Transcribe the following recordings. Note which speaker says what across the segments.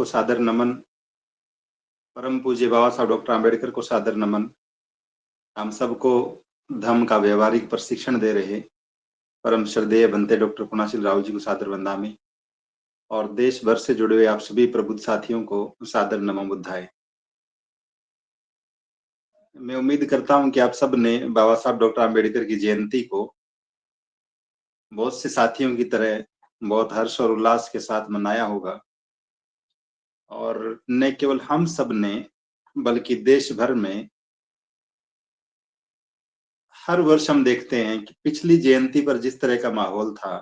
Speaker 1: को सादर नमन। परम पूज्य बाबा साहब डॉक्टर आम्बेडकर को सादर नमन। हम सबको धम्म का व्यवहारिक प्रशिक्षण दे रहे परम श्रद्धेय बनते डॉक्टर पुनाशील राव जी को सादर वंदामि और देश भर से जुड़े हुए आप सभी प्रबुद्ध साथियों को सादर नमो बुद्धाय। मैं उम्मीद करता हूं कि आप सब ने बाबा साहब डॉक्टर आम्बेडकर की जयंती को बहुत से साथियों की तरह बहुत हर्ष और उल्लास के साथ मनाया होगा। और न केवल हम सब ने बल्कि देश भर में हर वर्ष हम देखते हैं कि पिछली जयंती पर जिस तरह का माहौल था,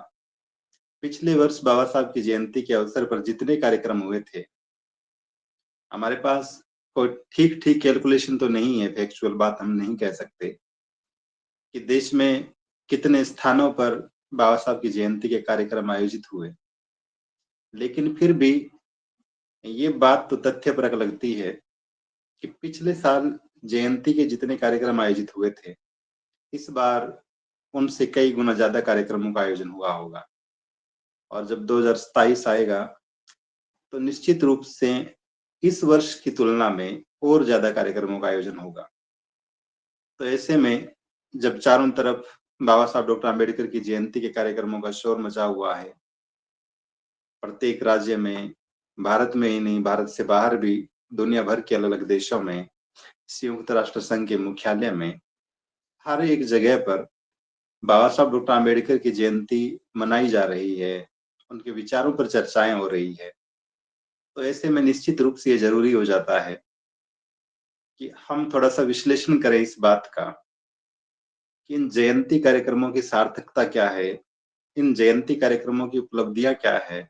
Speaker 1: पिछले वर्ष बाबा साहब की जयंती के अवसर पर जितने कार्यक्रम हुए थे, हमारे पास कोई ठीक ठीक कैलकुलेशन तो नहीं है, फैक्चुअल बात हम नहीं कह सकते कि देश में कितने स्थानों पर बाबा साहब की जयंती के कार्यक्रम आयोजित हुए, लेकिन फिर भी ये बात तो तथ्यपरक लगती है कि पिछले साल जयंती के जितने कार्यक्रम आयोजित हुए थे, इस बार उनसे कई गुना ज्यादा कार्यक्रमों का आयोजन हुआ होगा। और जब 2027 आएगा तो निश्चित रूप से इस वर्ष की तुलना में और ज्यादा कार्यक्रमों का आयोजन होगा। तो ऐसे में जब चारों तरफ बाबा साहब डॉक्टर आम्बेडकर की जयंती के कार्यक्रमों का शोर मचा हुआ है, प्रत्येक राज्य में, भारत में ही नहीं, भारत से बाहर भी दुनिया भर के अलग अलग देशों में, संयुक्त राष्ट्र संघ के मुख्यालय में, हर एक जगह पर बाबा साहब डॉक्टर आम्बेडकर की जयंती मनाई जा रही है, उनके विचारों पर चर्चाएं हो रही है। तो ऐसे में निश्चित रूप से ये जरूरी हो जाता है कि हम थोड़ा सा विश्लेषण करें इस बात का कि इन जयंती कार्यक्रमों की सार्थकता क्या है, इन जयंती कार्यक्रमों की उपलब्धियां क्या है,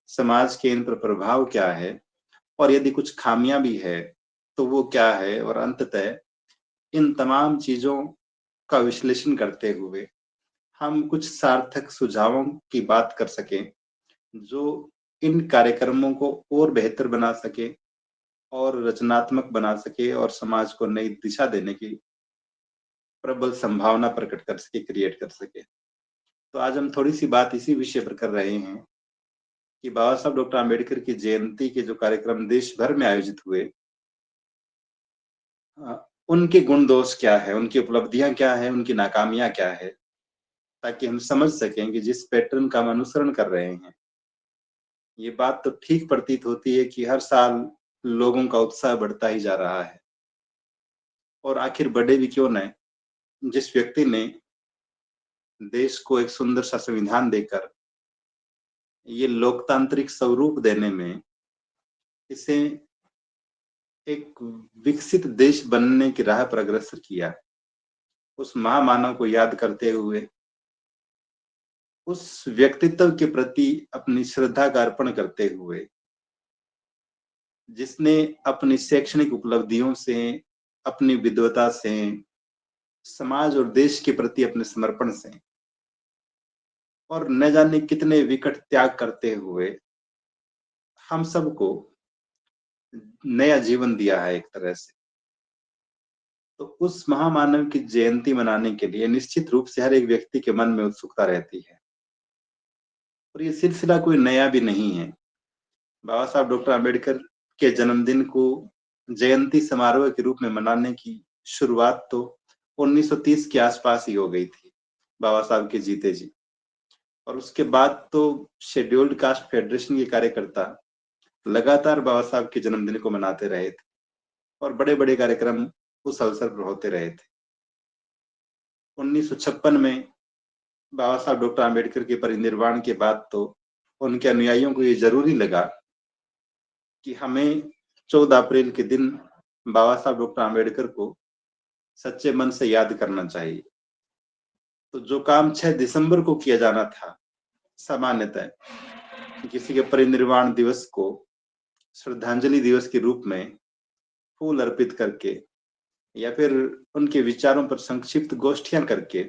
Speaker 1: समाज के इन पर प्रभाव क्या है, और यदि कुछ खामियां भी है तो वो क्या है, और अंततः इन तमाम चीजों का विश्लेषण करते हुए हम कुछ सार्थक सुझावों की बात कर सकें जो इन कार्यक्रमों को और बेहतर बना सके और रचनात्मक बना सके और समाज को नई दिशा देने की प्रबल संभावना प्रकट कर सके, क्रिएट कर सके। तो आज हम थोड़ी सी बात इसी विषय पर कर रहे हैं कि बाबा साहब डॉक्टर आम्बेडकर की जयंती के जो कार्यक्रम देश भर में आयोजित हुए, उनके गुण दोष क्या है, उनकी उपलब्धियां क्या है, उनकी नाकामियां क्या है, ताकि हम समझ सकें कि जिस पैटर्न का हम अनुसरण कर रहे हैं, ये बात तो ठीक प्रतीत होती है कि हर साल लोगों का उत्साह बढ़ता ही जा रहा है। और आखिर बढ़े भी क्यों न, जिस व्यक्ति ने देश को एक सुंदर सा संविधान देकर ये लोकतांत्रिक स्वरूप देने में, इसे एक विकसित देश बनने की राह पर अग्रसर किया, उस महामानव को याद करते हुए, उस व्यक्तित्व के प्रति अपनी श्रद्धा का अर्पण करते हुए, जिसने अपनी शैक्षणिक उपलब्धियों से, अपनी विद्वता से, समाज और देश के प्रति अपने समर्पण से और न जाने कितने विकट त्याग करते हुए हम सबको नया जीवन दिया है एक तरह से। तो उस महामानव की जयंती मनाने के लिए निश्चित रूप से हर एक व्यक्ति के मन में उत्सुकता रहती है। और ये सिलसिला कोई नया भी नहीं है। बाबा साहब डॉक्टर आम्बेडकर के जन्मदिन को जयंती समारोह के रूप में मनाने की शुरुआत तो 1930 के आसपास ही हो गई थी, बाबा साहब के जीते जी। और उसके बाद तो शेड्यूल्ड कास्ट फेडरेशन के कार्यकर्ता लगातार बाबा साहब के जन्मदिन को मनाते रहे थे और बड़े बड़े कार्यक्रम उस अवसर पर होते रहे थे। 1956 में बाबा साहब डॉक्टर आम्बेडकर के परिनिर्वाण के बाद तो उनके अनुयायियों को ये जरूरी लगा कि हमें 14 अप्रैल के दिन बाबा साहब डॉक्टर आम्बेडकर को सच्चे मन से याद करना चाहिए। तो जो काम 6 दिसंबर को किया जाना था सामान्यतः, किसी के परिनिर्वाण दिवस को श्रद्धांजलि दिवस के रूप में फूल अर्पित करके या फिर उनके विचारों पर संक्षिप्त गोष्ठियां करके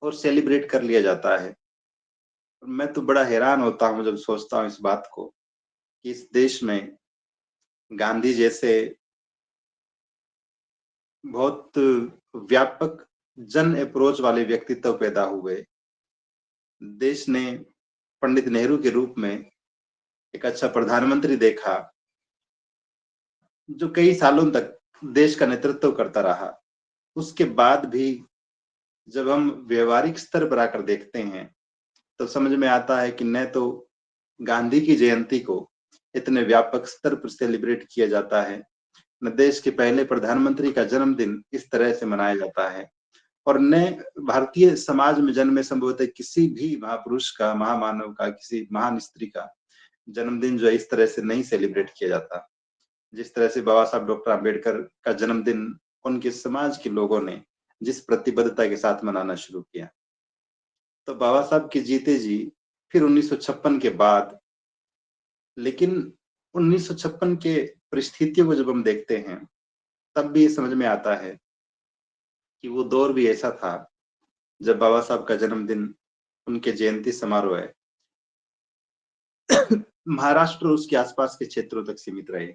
Speaker 1: और सेलिब्रेट कर लिया जाता है। मैं तो बड़ा हैरान होता हूं जब सोचता हूं इस बात को कि इस देश में गांधी जैसे बहुत व्यापक जन अप्रोच वाले व्यक्तित्व पैदा हुए। देश ने पंडित नेहरू के रूप में एक अच्छा प्रधानमंत्री देखा जो कई सालों तक देश का नेतृत्व करता रहा। उसके बाद भी जब हम व्यवहारिक स्तर पर आकर देखते हैं तो समझ में आता है कि न तो गांधी की जयंती को इतने व्यापक स्तर पर सेलिब्रेट किया जाता है, न देश के पहले प्रधानमंत्री का जन्मदिन इस तरह से मनाया जाता है, और न भारतीय समाज में जन्मे संभवतः किसी भी महापुरुष का, महामानव का, किसी महान स्त्री का जन्मदिन जो है इस तरह से नहीं सेलिब्रेट किया जाता। जिस तरह से बाबा साहब डॉक्टर आम्बेडकर का जन्मदिन उनके समाज के लोगों ने जिस प्रतिबद्धता के साथ मनाना शुरू किया, तो बाबा साहब के जीते जी फिर 1956 के बाद, लेकिन 1956 के परिस्थितियों को जब हम देखते हैं तब भी ये समझ में आता है कि वो दौर भी ऐसा था जब बाबा साहब का जन्मदिन, उनके जयंती समारोह है महाराष्ट्र और उसके आसपास के क्षेत्रों तक सीमित रहे,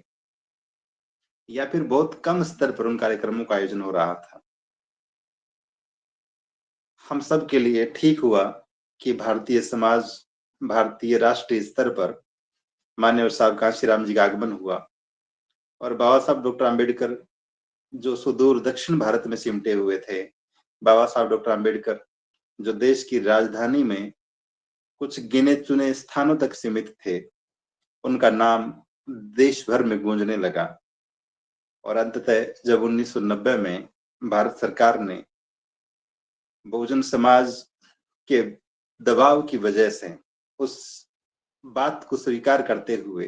Speaker 1: या फिर बहुत कम स्तर पर उन कार्यक्रमों का आयोजन हो रहा था। हम सब के लिए ठीक हुआ कि भारतीय समाज, भारतीय राष्ट्रीय स्तर पर माननीय साहब कांशीराम जी का आगमन हुआ और बाबा साहब डॉक्टर आम्बेडकर जो सुदूर दक्षिण भारत में सिमटे हुए थे, बाबा साहब डॉक्टर आम्बेडकर जो देश की राजधानी में कुछ गिने चुने स्थानों तक सीमित थे, उनका नाम देश भर में गूंजने लगा। और अंततः जब 1990 में भारत सरकार ने बहुजन समाज के दबाव की वजह से उस बात को स्वीकार करते हुए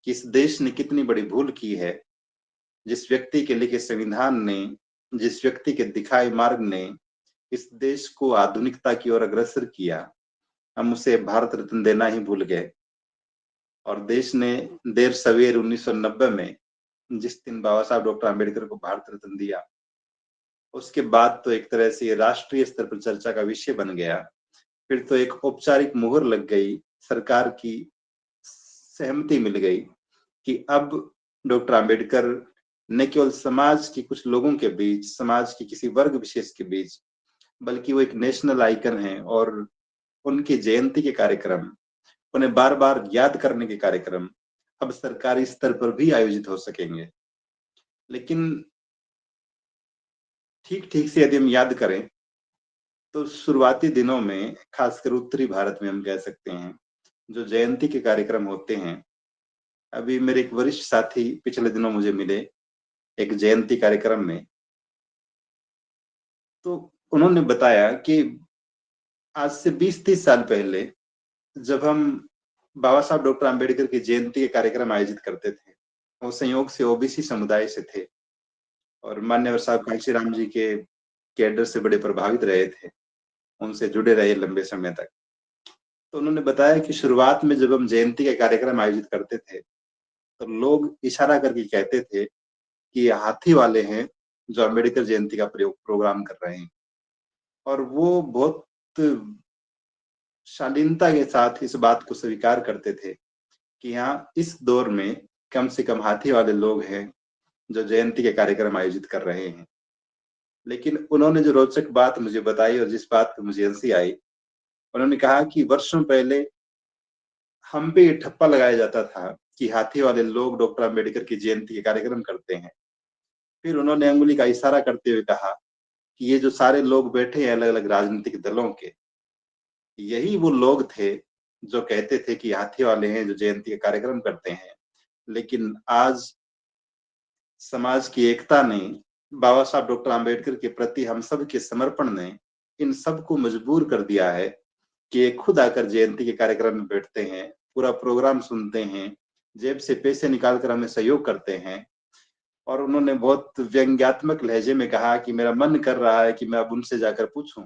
Speaker 1: कि इस देश ने कितनी बड़ी भूल की है, जिस व्यक्ति के लिखे संविधान ने, जिस व्यक्ति के दिखाए मार्ग ने इस देश को आधुनिकता की ओर अग्रसर किया, हम उसे भारत रत्न देना ही भूल गए। और देश ने देर सवेर 1990 में जिस दिन बाबा साहब डॉक्टर आम्बेडकर को भारत रत्न दिया, उसके बाद तो एक तरह से ये राष्ट्रीय स्तर पर चर्चा का विषय बन गया। फिर तो एक औपचारिक मुहर लग गई, सरकार की सहमति मिल गई कि अब डॉक्टर आम्बेडकर न केवल समाज के कुछ लोगों के बीच, समाज के किसी वर्ग विशेष के बीच, बल्कि वो एक नेशनल आइकन है और उनकी जयंती के कार्यक्रम, उन्हें बार बार याद करने के कार्यक्रम अब सरकारी स्तर पर भी आयोजित हो सकेंगे। लेकिन ठीक ठीक से यदि हम याद करें तो शुरुआती दिनों में, खासकर उत्तरी भारत में हम कह सकते हैं, जो जयंती के कार्यक्रम होते हैं, अभी मेरे एक वरिष्ठ साथी पिछले दिनों मुझे मिले एक जयंती कार्यक्रम में, तो उन्होंने बताया कि आज से 20-30 साल पहले जब हम बाबा साहब डॉक्टर आम्बेडकर की जयंती के कार्यक्रम आयोजित करते थे, वो संयोग से ओबीसी समुदाय से थे और मान्यवर साहब कांशीराम जी के कैडर से बड़े प्रभावित रहे थे, उनसे जुड़े रहे लंबे समय तक। तो उन्होंने बताया कि शुरुआत में जब हम जयंती के कार्यक्रम आयोजित करते थे तो लोग इशारा करके कहते थे कि ये हाथी वाले हैं जो अम्बेडकर जयंती का प्रयोग प्रोग्राम कर रहे हैं, और वो बहुत शालीनता के साथ इस बात को स्वीकार करते थे कि यहाँ इस दौर में कम से कम हाथी वाले लोग हैं जो जयंती के कार्यक्रम आयोजित कर रहे हैं। लेकिन उन्होंने जो रोचक बात मुझे बताई और जिस बात पे मुझे हंसी आई, उन्होंने कहा कि वर्षों पहले हम पे ये ठप्पा लगाया जाता था कि हाथी वाले लोग डॉक्टर अम्बेडकर की जयंती के कार्यक्रम करते हैं। फिर उन्होंने अंगुली का इशारा करते हुए कहा कि ये जो सारे लोग बैठे हैं अलग अलग राजनीतिक दलों के, यही वो लोग थे जो कहते थे कि हाथी वाले हैं जो जयंती के कार्यक्रम करते हैं। लेकिन आज समाज की एकता ने, बाबा साहब डॉक्टर आम्बेडकर के प्रति हम सब के समर्पण ने इन सबको मजबूर कर दिया है कि ये खुद आकर जयंती के कार्यक्रम में बैठते हैं, पूरा प्रोग्राम सुनते हैं, जेब से पैसे निकाल कर हमें सहयोग करते हैं। और उन्होंने बहुत व्यंग्यात्मक लहजे में कहा कि मेरा मन कर रहा है कि मैं अब उनसे जाकर पूछूं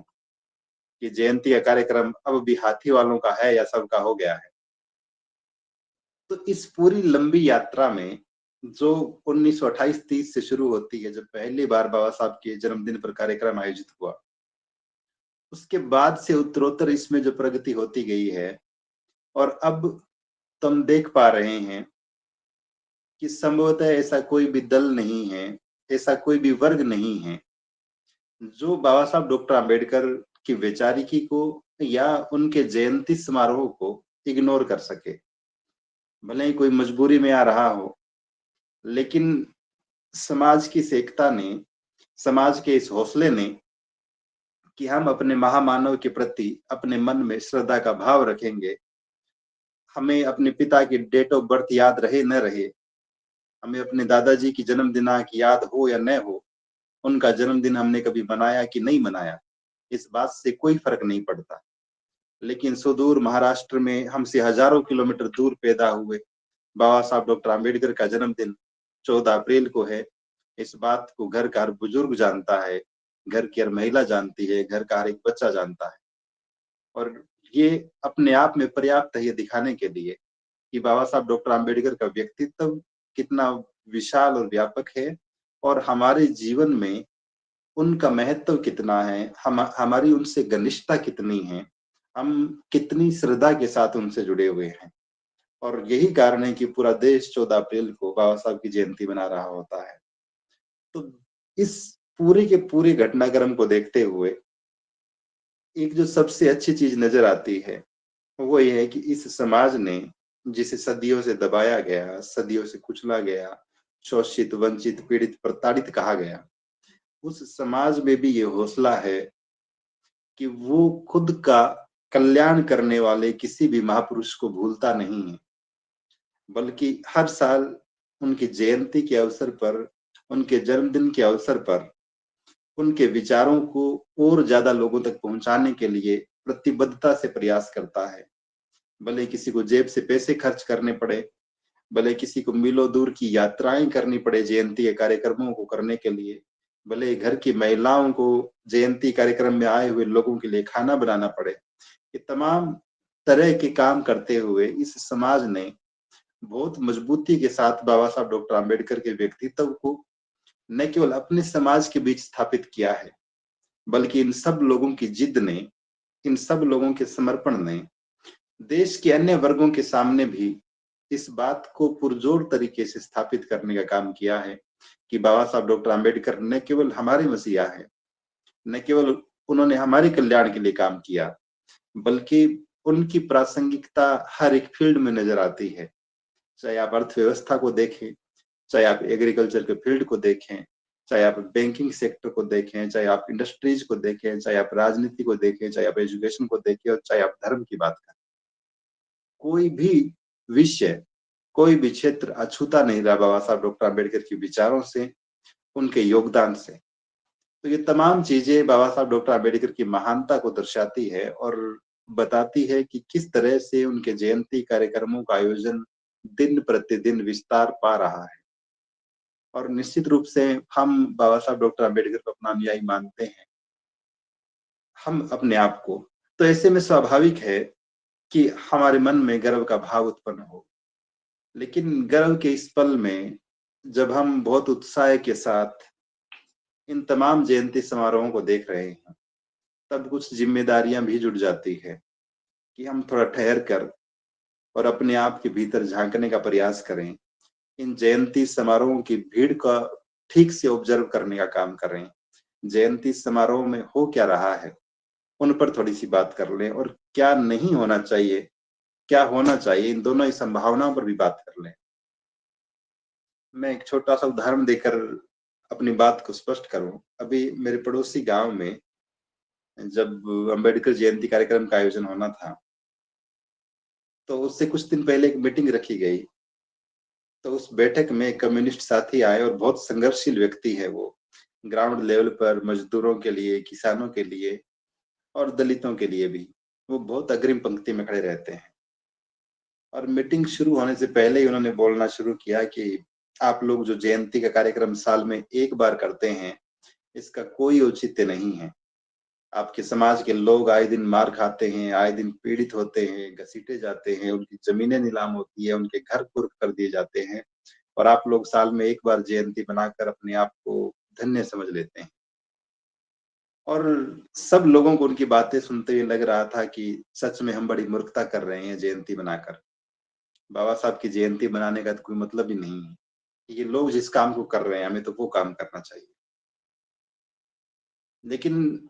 Speaker 1: कि जयंती का कार्यक्रम अब भी हाथी वालों का है या सबका हो गया है। तो इस पूरी लंबी यात्रा में जो 1928-30 से शुरू होती है, जब पहली बार बाबा साहब के जन्मदिन पर कार्यक्रम आयोजित हुआ, उसके बाद से उत्तरोत्तर इसमें जो प्रगति होती गई है, और अब तुम देख पा रहे हैं कि संभवतः ऐसा कोई भी दल नहीं है, ऐसा कोई भी वर्ग नहीं है जो बाबा साहब डॉक्टर आम्बेडकर की वैचारिकी को या उनके जयंती समारोह को इग्नोर कर सके। भले ही कोई मजबूरी में आ रहा हो, लेकिन समाज की इस एकता ने, समाज के इस हौसले ने कि हम अपने महामानव के प्रति अपने मन में श्रद्धा का भाव रखेंगे, हमें अपने पिता की डेट ऑफ बर्थ याद रहे न रहे, हमें अपने दादाजी की जन्म दिनांक याद हो या न हो, उनका जन्मदिन हमने कभी मनाया कि नहीं मनाया, इस बात से कोई फर्क नहीं पड़ता। लेकिन सुदूर महाराष्ट्र में हमसे हजारों किलोमीटर दूर पैदा हुए बाबा साहब डॉक्टर आम्बेडकर का जन्मदिन 14 अप्रैल को है। इस बात को घर का हर बुजुर्ग जानता है, घर की हर महिला जानती है, घर का हर एक बच्चा जानता है। और ये अपने आप में पर्याप्त है ये दिखाने के लिए कि बाबा साहब डॉक्टर आम्बेडकर का व्यक्तित्व कितना विशाल और व्यापक है और हमारे जीवन में उनका महत्व कितना है, हमारी उनसे घनिष्ठता कितनी है, हम कितनी श्रद्धा के साथ उनसे जुड़े हुए हैं। और यही कारण है कि पूरा देश 14 अप्रैल को बाबा साहब की जयंती मना रहा होता है। तो इस पूरे के पूरे घटनाक्रम को देखते हुए एक जो सबसे अच्छी चीज नजर आती है, वो ये है कि इस समाज ने जिसे सदियों से दबाया गया, सदियों से कुचला गया, शोषित, वंचित, पीड़ित, प्रताड़ित कहा गया, उस समाज में भी ये हौसला है कि वो खुद का कल्याण करने वाले किसी भी महापुरुष को भूलता नहीं है, बल्कि हर साल उनकी जयंती के अवसर पर, उनके जन्मदिन के अवसर पर, उनके विचारों को और ज्यादा लोगों तक पहुंचाने के लिए प्रतिबद्धता से प्रयास करता है। भले किसी को जेब से पैसे खर्च करने पड़े, भले किसी को मीलों दूर की यात्राएं करनी पड़े जयंती के कार्यक्रमों को करने के लिए, भले घर की महिलाओं को जयंती कार्यक्रम में आए हुए लोगों के लिए खाना बनाना पड़े, ये तमाम तरह के काम करते हुए इस समाज ने बहुत मजबूती के साथ बाबा साहब डॉक्टर आम्बेडकर के व्यक्तित्व को न केवल अपने समाज के बीच स्थापित किया है, बल्कि इन सब लोगों की जिद ने, इन सब लोगों के समर्पण ने देश के अन्य वर्गों के सामने भी इस बात को पुरजोर तरीके से स्थापित करने का काम किया है कि बाबा साहब डॉक्टर आम्बेडकर न केवल हमारे मसीहा है, न केवल उन्होंने हमारे कल्याण के लिए काम किया, बल्कि उनकी प्रासंगिकता हर एक फील्ड में नजर आती है। चाहे आप अर्थव्यवस्था को देखें, चाहे आप एग्रीकल्चर के फील्ड को देखें, चाहे आप बैंकिंग सेक्टर को देखें, चाहे आप इंडस्ट्रीज को देखें, चाहे आप राजनीति को देखें, चाहे आप एजुकेशन को देखें और चाहे आप धर्म की बात करें, कोई भी विषय, कोई भी क्षेत्र अछूता नहीं रहा बाबा साहब डॉक्टर आम्बेडकर के विचारों से, उनके योगदान से। तो ये तमाम चीजें बाबा साहब डॉक्टर आम्बेडकर की महानता को दर्शाती है और बताती है कि किस तरह से उनके जयंती कार्यक्रमों का आयोजन दिन प्रतिदिन विस्तार पा रहा है। और निश्चित रूप से हम बाबा साहब डॉक्टर आम्बेडकर को अपना अनुयायी मानते हैं, हम अपने आप को। तो ऐसे में स्वाभाविक है कि हमारे मन में गर्व का भाव उत्पन्न हो। लेकिन गर्व के इस पल में जब हम बहुत उत्साह के साथ इन तमाम जयंती समारोहों को देख रहे हैं, तब कुछ जिम्मेदारियां भी जुड़ जाती है कि हम थोड़ा ठहर कर और अपने आप के भीतर झांकने का प्रयास करें। इन जयंती समारोहों की भीड़ का ठीक से ऑब्जर्व करने का काम करें। जयंती समारोह में हो क्या रहा है, उन पर थोड़ी सी बात कर लें और क्या नहीं होना चाहिए, क्या होना चाहिए, इन दोनों ही संभावनाओं पर भी बात कर लें। मैं एक छोटा-सा उदाहरण देकर अपनी बात को स्पष्ट करूँ। अभी मेरे पड़ोसी गाँव में जब अम्बेडकर जयंती कार्यक्रम का आयोजन होना था, तो उससे कुछ दिन पहले एक मीटिंग रखी गई। तो उस बैठक में कम्युनिस्ट साथी आए और बहुत संघर्षशील व्यक्ति है वो। ग्राउंड लेवल पर मजदूरों के लिए, किसानों के लिए और दलितों के लिए भी। वो बहुत अग्रिम पंक्ति में खड़े रहते हैं। और मीटिंग शुरू होने से पहले ही उन्होंने बोलना शुरू किया कि आप लोग जो जयंती का कार्यक्रम साल में एक बार करते हैं, इसका कोई औचित्य नहीं है। आपके समाज के लोग आए दिन मार खाते हैं, आए दिन पीड़ित होते हैं, घसीटे जाते हैं, उनकी ज़मीनें नीलाम होती है, उनके घर कुर्क कर दिए जाते हैं और आप लोग साल में एक बार जयंती बनाकर अपने आप को धन्य समझ लेते हैं। और सब लोगों को उनकी बातें सुनते हुए लग रहा था कि सच में हम बड़ी मूर्खता कर रहे हैं जयंती बनाकर। बाबा साहब की जयंती मनाने का तो कोई मतलब ही नहीं है। ये लोग जिस काम को कर रहे हैं, हमें तो वो काम करना चाहिए। लेकिन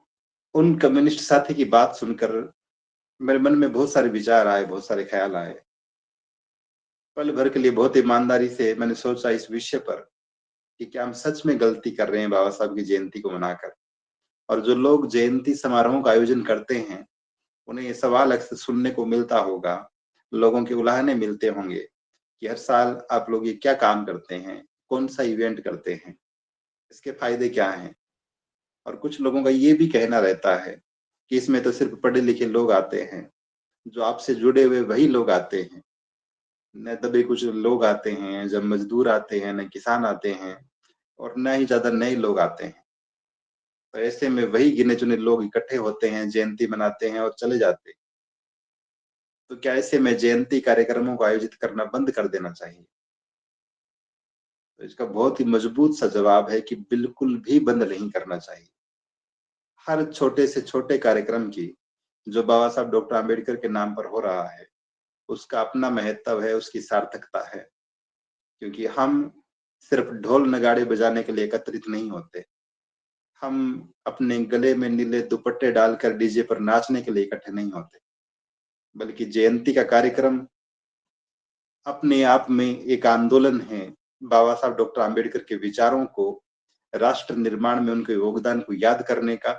Speaker 1: उन कम्युनिस्ट साथी की बात सुनकर मेरे मन में बहुत सारे विचार आए, बहुत सारे ख्याल आए। पल भर के लिए बहुत ईमानदारी से मैंने सोचा इस विषय पर कि क्या हम सच में गलती कर रहे हैं बाबा साहब की जयंती को मनाकर। और जो लोग जयंती समारोहों का आयोजन करते हैं, उन्हें ये सवाल अक्सर सुनने को मिलता होगा, लोगों के उलाहने मिलते होंगे कि हर साल आप लोग ये क्या काम करते हैं, कौन सा इवेंट करते हैं, इसके फायदे क्या हैं। और कुछ लोगों का ये भी कहना रहता है कि इसमें तो सिर्फ पढ़े लिखे लोग आते हैं, जो आपसे जुड़े हुए वही लोग आते हैं, न दबे कुछ लोग आते हैं, जब मजदूर आते हैं, न किसान आते हैं, और न ही ज्यादा नए लोग आते हैं। तो ऐसे में वही गिने चुने लोग इकट्ठे होते हैं, जयंती मनाते हैं और चले जाते हैं। तो क्या ऐसे में जयंती कार्यक्रमों को आयोजित करना बंद कर देना चाहिए? तो इसका बहुत ही मजबूत सा जवाब है कि बिल्कुल भी बंद नहीं करना चाहिए। हर छोटे से छोटे कार्यक्रम की, जो बाबा साहब डॉक्टर आम्बेडकर के नाम पर हो रहा है, उसका अपना महत्व है, उसकी सार्थकता है। क्योंकि हम सिर्फ ढोल नगाड़े बजाने के लिए एकत्रित नहीं होते। हम अपने गले में नीले दुपट्टे डालकर डीजे पर नाचने के लिए इकट्ठे नहीं होते। बल्कि जयंती का कार्यक्रम अपने आप में एक आंदोलन है, बाबा साहब डॉक्टर आम्बेडकर के विचारों को, राष्ट्र निर्माण में उनके योगदान को याद करने का।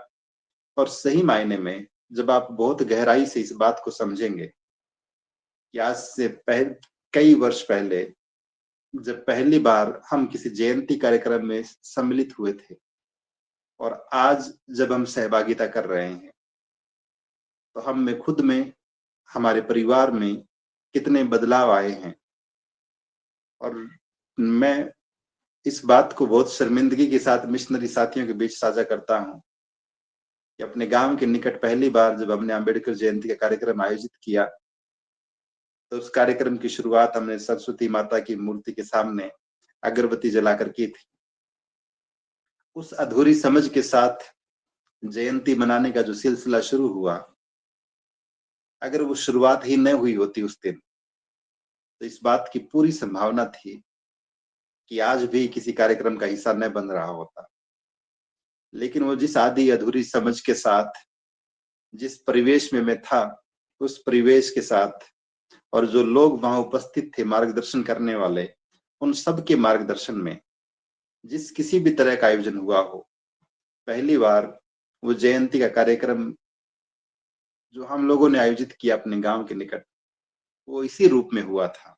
Speaker 1: और सही मायने में जब आप बहुत गहराई से इस बात को समझेंगे कि आज से कई वर्ष पहले जब पहली बार हम किसी जयंती कार्यक्रम में सम्मिलित हुए थे, और आज जब हम सहभागिता कर रहे हैं, तो हम में खुद में, हमारे परिवार में कितने बदलाव आए हैं। और मैं इस बात को बहुत शर्मिंदगी के साथ मिशनरी साथियों के बीच साझा करता हूँ कि अपने गांव के निकट पहली बार जब हमने अम्बेडकर जयंती का कार्यक्रम आयोजित किया, तो उस कार्यक्रम की शुरुआत हमने सरस्वती माता की मूर्ति के सामने अगरबत्ती जलाकर की थी। उस अधूरी समझ के साथ जयंती मनाने का जो सिलसिला शुरू हुआ, अगर वो शुरुआत ही न हुई होती उस दिन, तो इस बात की पूरी संभावना थी कि आज भी किसी कार्यक्रम का हिस्सा न बन रहा होता। लेकिन वो जिस आधी अधूरी समझ के साथ, जिस परिवेश में मैं था, उस परिवेश के साथ, और जो लोग वहां उपस्थित थे मार्गदर्शन करने वाले, उन सबके मार्गदर्शन में जिस किसी भी तरह का आयोजन हुआ हो, पहली बार वो जयंती का कार्यक्रम जो हम लोगों ने आयोजित किया अपने गांव के निकट, वो इसी रूप में हुआ था।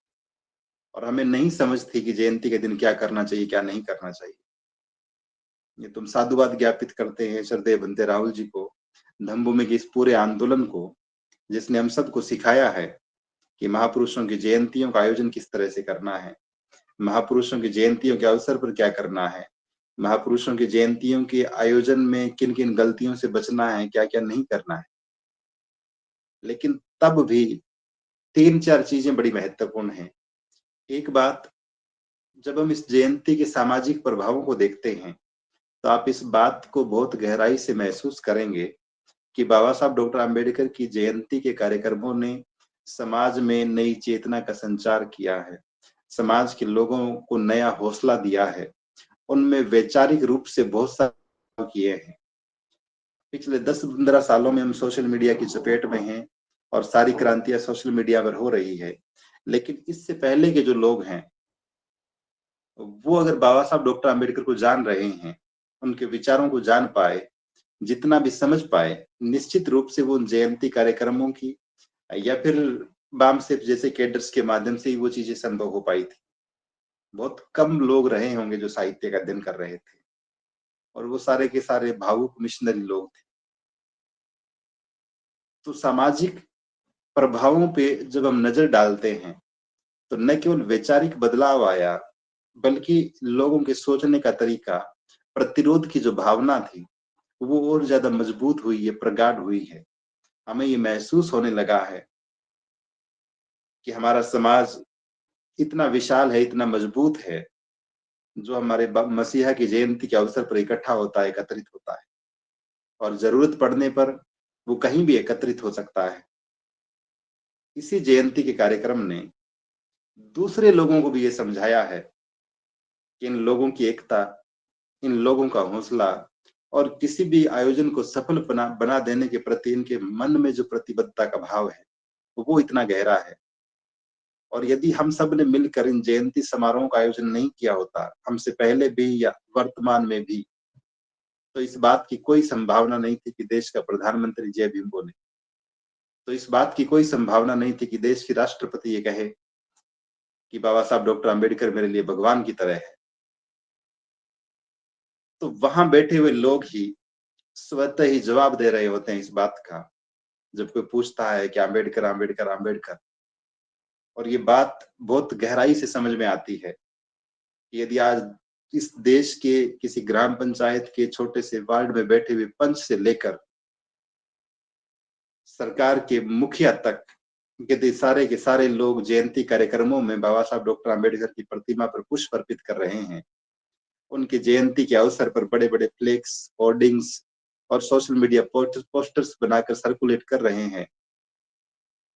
Speaker 1: और हमें नहीं समझ थी कि जयंती के दिन क्या करना चाहिए, क्या नहीं करना चाहिए। ये तुम साधुवाद ज्ञापित करते हैं श्रद्धेय बनते राहुल जी को, धम्मभूमि के इस पूरे आंदोलन को, जिसने हम सबको सिखाया है कि महापुरुषों की जयंतियों का आयोजन किस तरह से करना है, महापुरुषों की जयंतियों के अवसर पर क्या करना है, महापुरुषों की जयंतियों के आयोजन में किन किन गलतियों से बचना है, क्या क्या नहीं करना है। लेकिन तब भी तीन चार चीजें बड़ी महत्वपूर्ण हैं। एक बात, जब हम इस जयंती के सामाजिक प्रभावों को देखते हैं, तो आप इस बात को बहुत गहराई से महसूस करेंगे कि बाबा साहब डॉक्टर आम्बेडकर की जयंती के कार्यक्रमों ने समाज में नई चेतना का संचार किया है, समाज के लोगों को नया हौसला दिया है, उनमें वैचारिक रूप से बहुत सारे किए हैं। पिछले 10-15 सालों में हम सोशल मीडिया की चपेट में हैं, और सारी क्रांतियां सोशल मीडिया पर हो रही है। लेकिन इससे पहले के जो लोग हैं, वो अगर बाबा साहब डॉक्टर आम्बेडकर को जान रहे हैं, उनके विचारों को जान पाए, जितना भी समझ पाए, निश्चित रूप से वो उन जयंती कार्यक्रमों की या फिर बामसेफ जैसे कैडर्स के माध्यम से ही वो चीजें संभव हो पाई थी। बहुत कम लोग रहे होंगे जो साहित्य का अध्ययन कर रहे थे, और वो सारे के सारे भावुक मिशनरी लोग थे। तो सामाजिक प्रभावों पे जब हम नजर डालते हैं, तो न केवल वैचारिक बदलाव आया, बल्कि लोगों के सोचने का तरीका, प्रतिरोध की जो भावना थी, वो और ज्यादा मजबूत हुई है, प्रगाढ़ हुई है। हमें ये महसूस होने लगा है कि हमारा समाज इतना विशाल है, इतना मजबूत है, जो हमारे मसीहा की जयंती के अवसर पर इकट्ठा होता है, एकत्रित होता है, और जरूरत पड़ने पर वो कहीं भी एकत्रित हो सकता है। इसी जयंती के कार्यक्रम ने दूसरे लोगों को भी ये समझाया है कि इन लोगों की एकता, इन लोगों का हौसला, और किसी भी आयोजन को सफल बना देने के प्रति इनके मन में जो प्रतिबद्धता का भाव है, वो इतना गहरा है और यदि हम सब ने मिलकर इन जयंती समारोहों का आयोजन नहीं किया होता, हमसे पहले भी या वर्तमान में भी, तो इस बात की कोई संभावना नहीं थी कि देश का प्रधानमंत्री जय भीम बोले। तो इस बात की कोई संभावना नहीं थी कि देश की राष्ट्रपति ये कहे कि बाबा साहब डॉक्टर आम्बेडकर मेरे लिए भगवान की तरह है। तो वहां बैठे हुए लोग ही स्वतः ही जवाब दे रहे होते हैं इस बात का, जब कोई पूछता है कि आम्बेडकर आम्बेडकर आम्बेडकर। और ये बात बहुत गहराई से समझ में आती है कि यदि आज इस देश के किसी ग्राम पंचायत के छोटे से वार्ड में बैठे हुए पंच से लेकर सरकार के मुखिया तक, यदि सारे के सारे लोग जयंती कार्यक्रमों में बाबा साहब डॉक्टर आम्बेडकर की प्रतिमा पर पुष्प अर्पित कर रहे हैं, उनकी जयंती के अवसर पर बड़े बड़े फ्लेक्स, होर्डिंग्स और सोशल मीडिया पोस्टर्स बनाकर सर्कुलेट कर रहे हैं,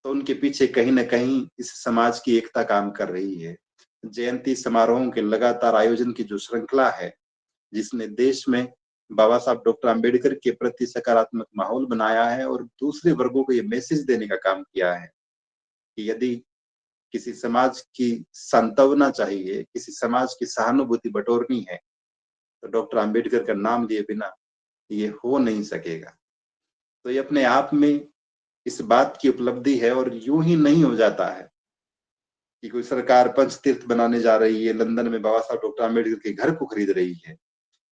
Speaker 1: तो उनके पीछे कहीं न कहीं इस समाज की एकता काम कर रही है। जयंती समारोहों के लगातार आयोजन की जो श्रृंखला है, जिसने देश में बाबा साहब डॉक्टर आम्बेडकर के प्रति सकारात्मक माहौल बनाया है और दूसरे वर्गों को ये मैसेज देने का काम किया है कि यदि किसी समाज की सांत्वना चाहिए, किसी समाज की सहानुभूति बटोरनी है, तो डॉक्टर आम्बेडकर का नाम लिए बिना ये हो नहीं सकेगा। तो ये अपने आप में इस बात की उपलब्धि है और यूं ही नहीं हो जाता है कि कोई सरकार पंच तीर्थ बनाने जा रही है, लंदन में बाबा साहब डॉक्टर आम्बेडकर के घर को खरीद रही है।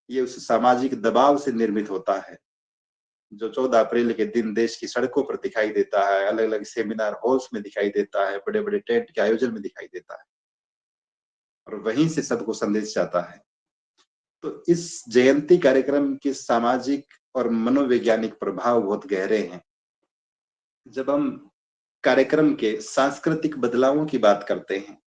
Speaker 1: ये उस सामाजिक दबाव से निर्मित होता है जो 14 अप्रैल के दिन देश की सड़कों पर दिखाई देता है, अलग अलग सेमिनार हॉल्स में दिखाई देता है, बड़े बड़े टेंट के आयोजन में दिखाई देता है, और वहीं से सबको संदेश जाता है। तो इस जयंती कार्यक्रम के सामाजिक और मनोवैज्ञानिक प्रभाव बहुत गहरे हैं। जब हम कार्यक्रम के सांस्कृतिक बदलावों की बात करते हैं,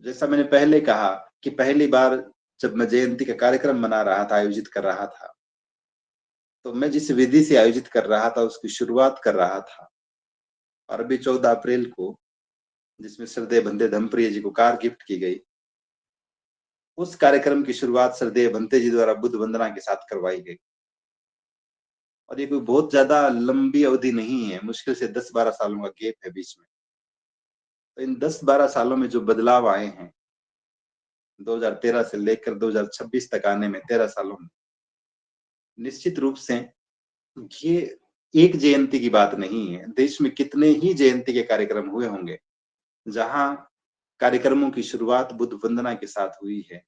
Speaker 1: जैसा मैंने पहले कहा कि पहली बार जब मैं जयंती का कार्यक्रम मना रहा था, आयोजित कर रहा था, तो मैं जिस विधि से आयोजित कर रहा था उसकी शुरुआत कर रहा था। और अभी 14 अप्रैल को जिसमें श्रद्धेय बंदे धमप्रिय जी को कार गिफ्ट की गई, उस कार्यक्रम की शुरुआत श्रद्धेय बंते जी द्वारा बुद्ध वंदना के साथ करवाई गई। और ये कोई बहुत ज्यादा लंबी अवधि नहीं है, मुश्किल से 10-12 सालों का गैप है बीच में। तो इन 10-12 सालों में जो बदलाव आए हैं, 2013 से लेकर 2026 तक आने में 13 सालों में, निश्चित रूप से ये एक जयंती की बात नहीं है। देश में कितने ही जयंती के कार्यक्रम हुए होंगे जहां कार्यक्रमों की शुरुआत बुद्ध वंदना के साथ हुई है,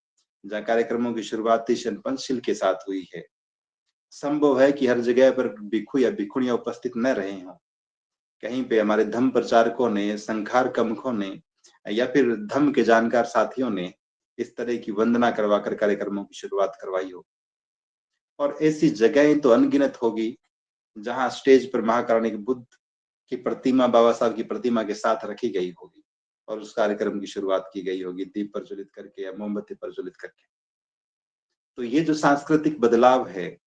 Speaker 1: जहाँ कार्यक्रमों की शुरुआत ईशन पंचशील के साथ हुई है। संभव है कि हर जगह पर भिक्षु या भिक्षुणियां उपस्थित न रहे हों। कहीं पे हमारे धम्म प्रचारकों ने, संखार कमकों ने या फिर धम्म के जानकार साथियों ने इस तरह की वंदना करवाकर कार्यक्रमों की शुरुआत करवाई हो। और ऐसी जगहें तो अनगिनत होगी जहां स्टेज पर महाकारुणिक के बुद्ध की प्रतिमा, बाबा साहब की प्रतिमा के साथ रखी गई होगी और उस कार्यक्रम की शुरुआत की गई होगी दीप प्रज्वलित करके या मोमबत्ती प्रज्वलित करके। तो ये जो सांस्कृतिक बदलाव है,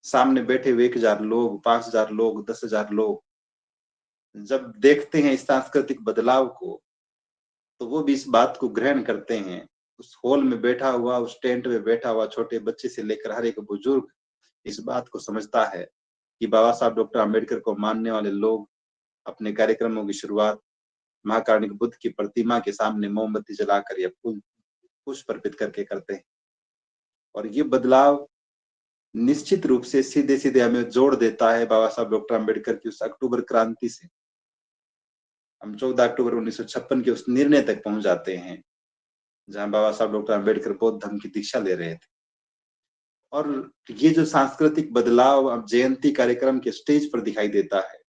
Speaker 1: सामने बैठे हुए 1000 लोग, 5000 लोग, 10,000 लोग जब देखते हैं इस सांस्कृतिक बदलाव को, तो वो भी इस बात को ग्रहण करते हैं। उस हॉल में बैठा हुआ, उस टेंट में बैठा हुआ छोटे बच्चे से लेकर हर एक बुजुर्ग इस बात को समझता है कि बाबा साहब डॉक्टर आम्बेडकर को मानने वाले लोग अपने कार्यक्रमों की शुरुआत महाकारुणिक बुद्ध की प्रतिमा के सामने मोमबत्ती जलाकर या फूल पुष्प अर्पित करके करते हैं। और ये बदलाव निश्चित रूप से सीधे-सीधे हमें जोड़ देता है बाबा साहब डॉक्टर आम्बेडकर की उस अक्टूबर क्रांति से। हम 14 अक्टूबर 1956 के उस निर्णय तक पहुंच जाते हैं, जहां बाबा साहब डॉक्टर आम्बेडकर बौद्ध धर्म की दीक्षा ले रहे थे। और ये जो सांस्कृतिक बदलाव अब जयंती कार्यक्रम के स्टेज पर दिखाई देता है,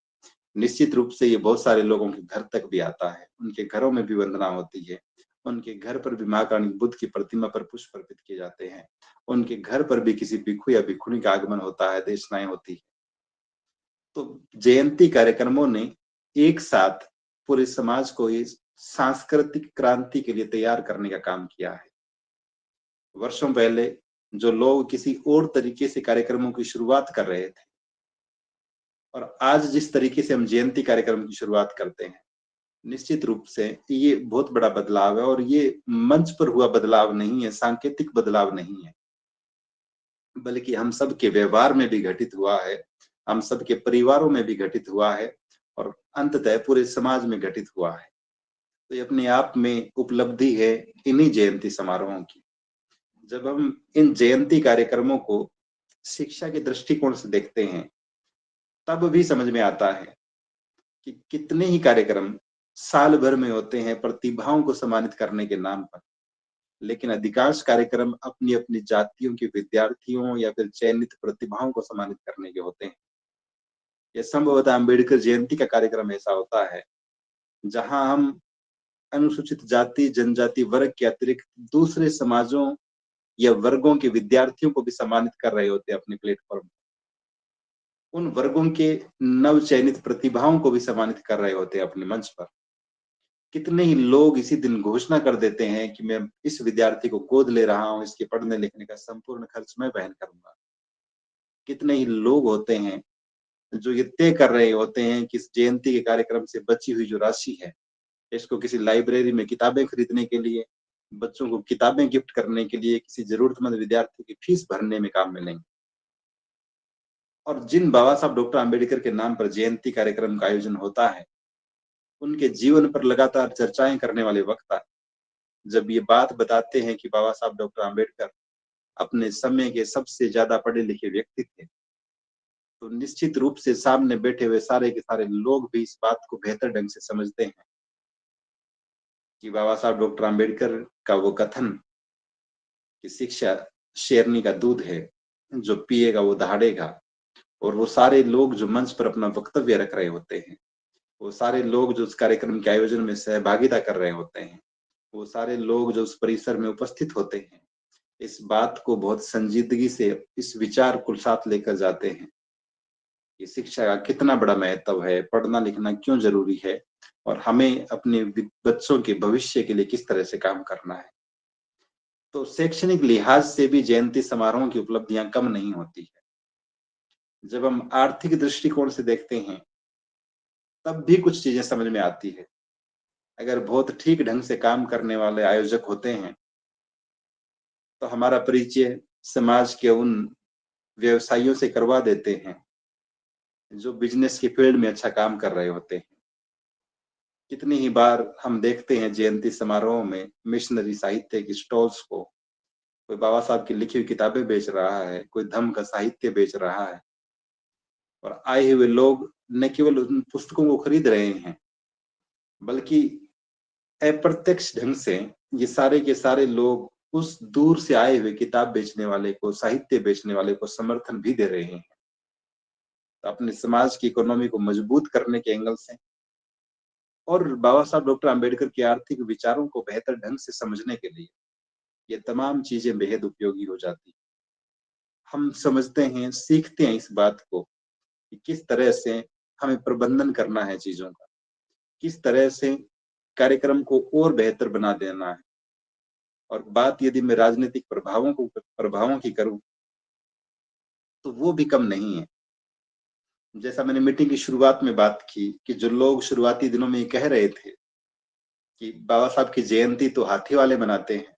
Speaker 1: निश्चित रूप से ये बहुत सारे लोगों के घर तक भी आता है। उनके घरों में भी वंदना होती है। उनके घर पर भी महाकारुणिक बुद्ध की प्रतिमा पर पुष्प अर्पित किए जाते हैं। उनके घर पर भी किसी भिक्षु या भिक्षुणी का आगमन होता है, देशनाएं होती है। तो जयंती कार्यक्रमों ने एक साथ पूरे समाज को इस सांस्कृतिक क्रांति के लिए तैयार करने का काम किया है। वर्षों पहले जो लोग किसी और तरीके से कार्यक्रमों की शुरुआत कर रहे थे और आज जिस तरीके से हम जयंती कार्यक्रम की शुरुआत करते हैं, निश्चित रूप से ये बहुत बड़ा बदलाव है। और ये मंच पर हुआ बदलाव नहीं है, सांकेतिक बदलाव नहीं है, बल्कि हम सब के व्यवहार में भी घटित हुआ है, हम सब के परिवारों में भी घटित हुआ है और अंततः पूरे समाज में घटित हुआ है। तो ये अपने आप में उपलब्धि है इन्हीं जयंती समारोहों की। जब हम इन जयंती कार्यक्रमों को शिक्षा के दृष्टिकोण से देखते हैं, तब भी समझ में आता है कि कितने ही कार्यक्रम साल भर में होते हैं प्रतिभाओं को सम्मानित करने के नाम पर, लेकिन अधिकांश कार्यक्रम अपनी अपनी जातियों के विद्यार्थियों या फिर चयनित प्रतिभाओं को सम्मानित करने के होते हैं। यह संभवतः अम्बेडकर जयंती का कार्यक्रम ऐसा होता है जहां हम अनुसूचित जाति जनजाति वर्ग के अतिरिक्त दूसरे समाजों या वर्गों के विद्यार्थियों को भी सम्मानित कर रहे होते हैं अपने प्लेटफॉर्म। उन वर्गों के नव चयनित प्रतिभाओं को भी सम्मानित कर रहे होते हैं अपने मंच पर। कितने ही लोग इसी दिन घोषणा कर देते हैं कि मैं इस विद्यार्थी को गोद ले रहा हूं, इसके पढ़ने लिखने का संपूर्ण खर्च मैं वहन करूंगा। कितने ही लोग होते हैं जो ये तय कर रहे होते हैं कि इस जयंती के कार्यक्रम से बची हुई जो राशि है, इसको किसी लाइब्रेरी में किताबें खरीदने के लिए, बच्चों को किताबें गिफ्ट करने के लिए, किसी जरूरतमंद विद्यार्थी की फीस भरने में काम में लेंगे। और जिन बाबा साहब डॉक्टर आम्बेडकर के नाम पर जयंती कार्यक्रम का आयोजन होता है, उनके जीवन पर लगातार चर्चाएं करने वाले वक्ता जब ये बात बताते हैं कि बाबा साहब डॉक्टर आम्बेडकर अपने समय के सबसे ज्यादा पढ़े लिखे व्यक्ति थे, तो निश्चित रूप से सामने बैठे हुए सारे के सारे लोग भी इस बात को बेहतर ढंग से समझते हैं कि बाबा साहब डॉक्टर आम्बेडकर का वो कथन कि शिक्षा शेरनी का दूध है, जो पिएगा वो दहाड़ेगा, और वो सारे लोग जो मंच पर अपना वक्तव्य रख रहे होते हैं, वो सारे लोग जो उस कार्यक्रम के आयोजन में सहभागिता कर रहे होते हैं, वो सारे लोग जो उस परिसर में उपस्थित होते हैं, इस बात को बहुत संजीदगी से इस विचार को साथ लेकर जाते हैं कि शिक्षा का कितना बड़ा महत्व है, पढ़ना लिखना क्यों जरूरी है, और हमें अपने बच्चों के भविष्य के लिए किस तरह से काम करना है। तो शैक्षणिक लिहाज से भी जयंती समारोह की उपलब्धियां कम नहीं होती है। जब हम आर्थिक दृष्टिकोण से देखते हैं, तब भी कुछ चीजें समझ में आती है। अगर बहुत ठीक ढंग से काम करने वाले आयोजक होते हैं, तो हमारा परिचय समाज के उन व्यवसायियों से करवा देते हैं जो बिजनेस के फील्ड में अच्छा काम कर रहे होते हैं। कितनी ही बार हम देखते हैं जयंती समारोह में मिशनरी साहित्य की स्टॉल्स को, कोई बाबा साहब की लिखी हुई किताबें बेच रहा है, कोई धम्म का साहित्य बेच रहा है, और आए हुए लोग न केवल उन पुस्तकों को खरीद रहे हैं, बल्कि अप्रत्यक्ष ढंग से ये सारे के सारे लोग उस दूर से आए हुए किताब बेचने वाले को, साहित्य बेचने वाले को समर्थन भी दे रहे हैं। तो अपने समाज की इकोनॉमी को मजबूत करने के एंगल से और बाबा साहब डॉक्टर आम्बेडकर के आर्थिक विचारों को बेहतर ढंग से समझने के लिए ये तमाम चीजें बेहद उपयोगी हो जाती। हम समझते हैं, सीखते हैं इस बात को कि किस तरह से हमें प्रबंधन करना है चीजों का, किस तरह से कार्यक्रम को और बेहतर बना देना है। और बात यदि मैं राजनीतिक प्रभावों की करूं, तो वो भी कम नहीं है। जैसा मैंने मीटिंग की शुरुआत में बात की कि जो लोग शुरुआती दिनों में ये कह रहे थे कि बाबा साहब की जयंती तो हाथी वाले मनाते हैं,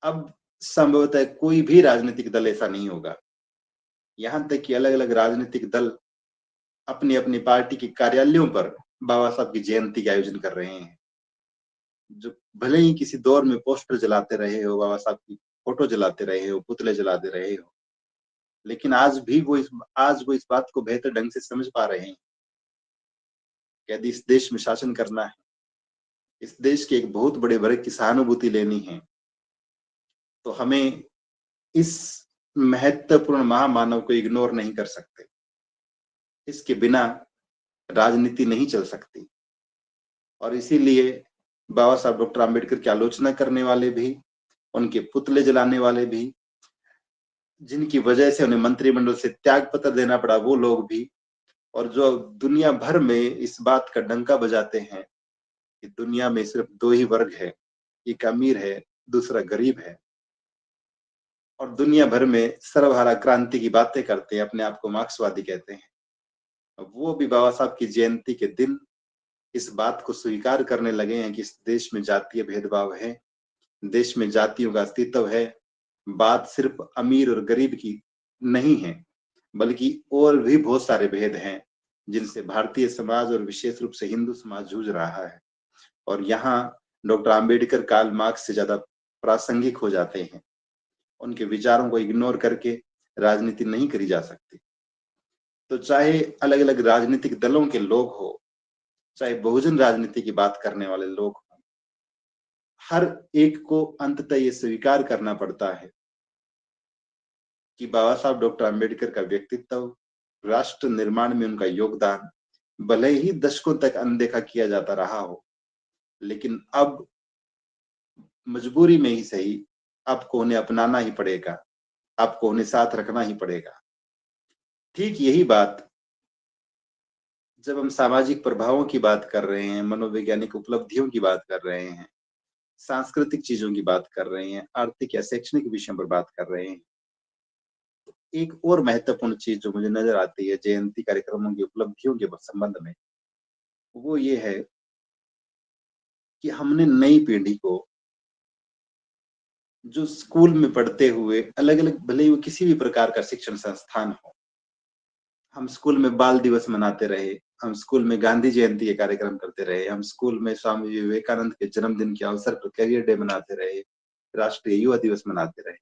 Speaker 1: अब संभवतः कोई भी राजनीतिक दल ऐसा नहीं होगा। यहाँ तक कि अलग अलग राजनीतिक दल अपनी अपनी पार्टी के कार्यालयों पर बाबा साहब की जयंती का आयोजन कर रहे हैं। जो भले ही किसी दौर में पोस्टर जलाते रहे हो, बाबा साहब की फोटो जलाते रहे हो, पुतले जलाते रहे हो, लेकिन आज वो इस बात को बेहतर ढंग से समझ पा रहे हैं कि यदि इस देश में शासन करना है, इस देश के एक बहुत बड़े वर्ग की सहानुभूति लेनी है, तो हमें इस महत्वपूर्ण महामानव को इग्नोर नहीं कर सकते। इसके बिना राजनीति नहीं चल सकती। और इसीलिए बाबा साहब डॉक्टर आम्बेडकर की आलोचना करने वाले भी, उनके पुतले जलाने वाले भी, जिनकी वजह से उन्हें मंत्रिमंडल से त्याग पत्र देना पड़ा, वो लोग भी, और जो दुनिया भर में इस बात का डंका बजाते हैं कि दुनिया में सिर्फ दो ही वर्ग है, एक अमीर है, दूसरा गरीब है, और दुनिया भर में सर्वहारा क्रांति की बातें करते हैं, अपने आप को मार्क्सवादी कहते हैं, वो भी बाबा साहब की जयंती के दिन इस बात को स्वीकार करने लगे हैं कि इस देश में जातीय भेदभाव है, देश में जातियों का अस्तित्व है। बात सिर्फ अमीर और गरीब की नहीं है, बल्कि और भी बहुत सारे भेद हैं जिनसे भारतीय समाज और विशेष रूप से हिंदू समाज जूझ रहा है। और यहाँ डॉक्टर आम्बेडकर कार्ल मार्क्स से ज्यादा प्रासंगिक हो जाते हैं। उनके विचारों को इग्नोर करके राजनीति नहीं करी जा सकती। तो चाहे अलग अलग राजनीतिक दलों के लोग हो, चाहे बहुजन राजनीति की बात करने वाले लोग हों, हर एक को अंततः ये स्वीकार करना पड़ता है कि बाबा साहब डॉक्टर आम्बेडकर का व्यक्तित्व, राष्ट्र निर्माण में उनका योगदान भले ही दशकों तक अनदेखा किया जाता रहा हो, लेकिन अब मजबूरी में ही सही, आपको उन्हें अपनाना ही पड़ेगा, आपको उन्हें साथ रखना ही पड़ेगा। ठीक यही बात जब हम सामाजिक प्रभावों की बात कर रहे हैं, मनोवैज्ञानिक उपलब्धियों की बात कर रहे हैं, सांस्कृतिक चीजों की बात कर रहे हैं, आर्थिक या शैक्षणिक विषयों पर बात कर रहे हैं, एक और महत्वपूर्ण चीज जो मुझे नजर आती है जयंती कार्यक्रमों की उपलब्धियों के संबंध में, वो ये है कि हमने नई पीढ़ी को जो स्कूल में पढ़ते हुए अलग अलग, भले ही वो किसी भी प्रकार का शिक्षण संस्थान हो, हम स्कूल में बाल दिवस मनाते रहे, हम स्कूल में गांधी जयंती के कार्यक्रम करते रहे, हम स्कूल में स्वामी विवेकानंद के जन्मदिन के अवसर पर कैरियर डे मनाते रहे, राष्ट्रीय युवा दिवस मनाते रहे,